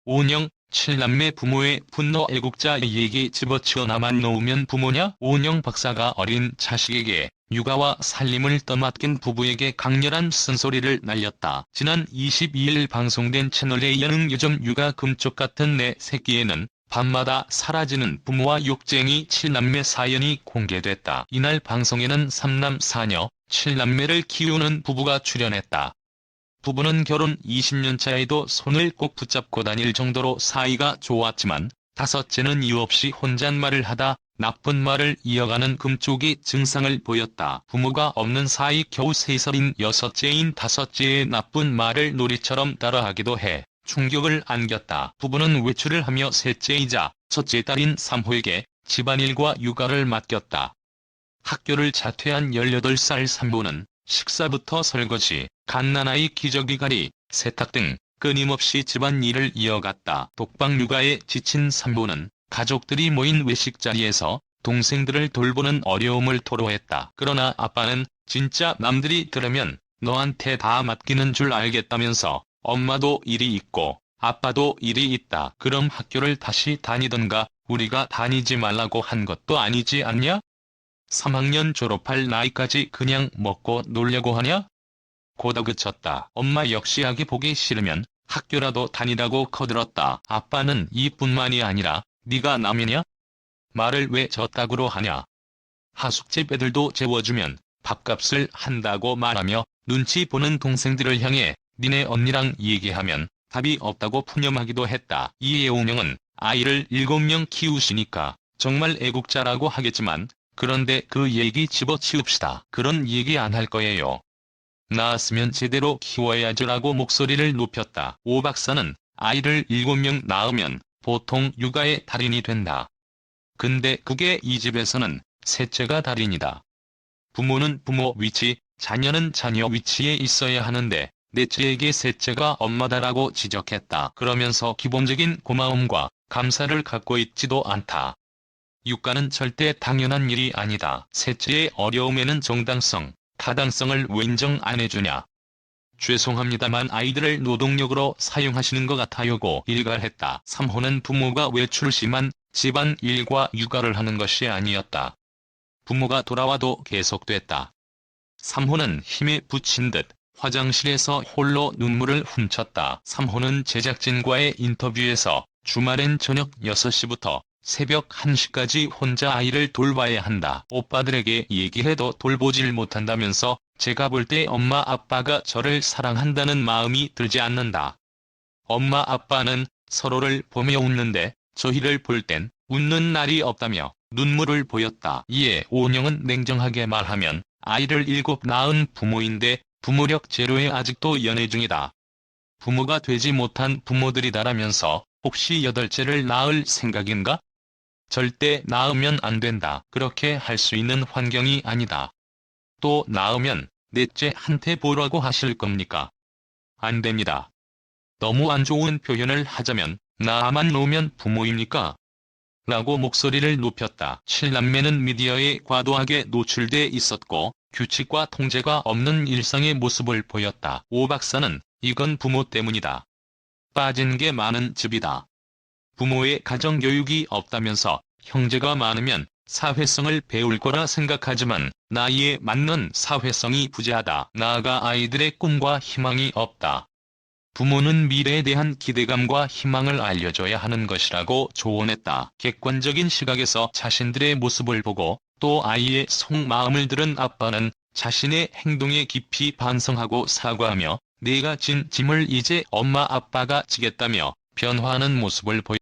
오녕, 7남매 부모의 분노. 애국자 얘기 집어치워 나만 놓으면 부모냐? 오녕 박사가 어린 자식에게 육아와 살림을 떠맡긴 부부에게 강렬한 쓴소리를 날렸다. 지난 22일 방송된 채널A 예능 요즘 육아 금쪽 같은 내 새끼에는 밤마다 사라지는 부모와 욕쟁이 7남매 사연이 공개됐다. 이날 방송에는 3남 4녀, 7남매를 키우는 부부가 출연했다. 부부는 결혼 20년 차에도 손을 꼭 붙잡고 다닐 정도로 사이가 좋았지만 다섯째는 이유 없이 혼잣말을 하다 나쁜 말을 이어가는 금쪽이 증상을 보였다. 부모가 없는 사이 겨우 3살인 여섯째인 다섯째의 나쁜 말을 놀이처럼 따라하기도 해 충격을 안겼다. 부부는 외출을 하며 셋째이자 첫째 딸인 3호에게 집안일과 육아를 맡겼다. 학교를 자퇴한 18살 3호는 식사부터 설거지, 갓난아이 기저귀갈이, 세탁 등 끊임없이 집안일을 이어갔다. 독박 육아에 지친 3호는 가족들이 모인 외식 자리에서 동생들을 돌보는 어려움을 토로했다. 그러나 아빠는 진짜 남들이 들으면 너한테 다 맡기는 줄 알겠다면서 엄마도 일이 있고 아빠도 일이 있다. 그럼 학교를 다시 다니던가 우리가 다니지 말라고 한 것도 아니지 않냐? 3학년 졸업할 나이까지 그냥 먹고 놀려고 하냐? 고다그쳤다. 엄마 역시 아기 보기 싫으면 학교라도 다니라고 거들었다. 아빠는 이뿐만이 아니라 네가 남이냐? 말을 왜 저따구로 하냐? 하숙집 애들도 재워주면 밥값을 한다고 말하며 눈치 보는 동생들을 향해 니네 언니랑 얘기하면 답이 없다고 푸념하기도 했다. 이에 오명은 아이를 7명 키우시니까 정말 애국자라고 하겠지만 그런데 그 얘기 집어치웁시다. 그런 얘기 안 할 거예요. 낳았으면 제대로 키워야지라고 목소리를 높였다. 오 박사는 아이를 7명 낳으면 보통 육아의 달인이 된다. 근데 그게 이 집에서는 셋째가 달인이다. 부모는 부모 위치, 자녀는 자녀 위치에 있어야 하는데 넷째에게 셋째가 엄마다라고 지적했다. 그러면서 기본적인 고마움과 감사를 갖고 있지도 않다. 육가는 절대 당연한 일이 아니다. 셋째의 어려움에는 정당성, 타당성을 왜 인정 안 해주냐. 죄송합니다만 아이들을 노동력으로 사용하시는 것 같아요고 일갈했다. 3호는 부모가 외출 심한 집안 일과 육아를 하는 것이 아니었다. 부모가 돌아와도 계속됐다. 3호는 힘에 부친 듯 화장실에서 홀로 눈물을 훔쳤다. 3호는 제작진과의 인터뷰에서 주말엔 저녁 6시부터 새벽 1시까지 혼자 아이를 돌봐야 한다. 오빠들에게 얘기해도 돌보질 못한다면서 제가 볼 때 엄마 아빠가 저를 사랑한다는 마음이 들지 않는다. 엄마 아빠는 서로를 보며 웃는데 저희를 볼 땐 웃는 날이 없다며 눈물을 보였다. 이에 오은영은 냉정하게 말하면 아이를 7 낳은 부모인데 부모력 제로에 아직도 연애 중이다. 부모가 되지 못한 부모들이다라면서 혹시 8째를 낳을 생각인가? 절대 낳으면 안 된다. 그렇게 할 수 있는 환경이 아니다. 또 낳으면 넷째한테 보라고 하실 겁니까? 안 됩니다. 너무 안 좋은 표현을 하자면 나만 놓으면 부모입니까? 라고 목소리를 높였다. 7남매는 미디어에 과도하게 노출돼 있었고 규칙과 통제가 없는 일상의 모습을 보였다. 오 박사는 이건 부모 때문이다. 빠진 게 많은 집이다. 부모의 가정교육이 없다면서 형제가 많으면 사회성을 배울 거라 생각하지만 나이에 맞는 사회성이 부재하다. 나아가 아이들의 꿈과 희망이 없다. 부모는 미래에 대한 기대감과 희망을 알려줘야 하는 것이라고 조언했다. 객관적인 시각에서 자신들의 모습을 보고 또 아이의 속마음을 들은 아빠는 자신의 행동에 깊이 반성하고 사과하며 내가 진 짐을 이제 엄마 아빠가 지겠다며 변화하는 모습을 보였다.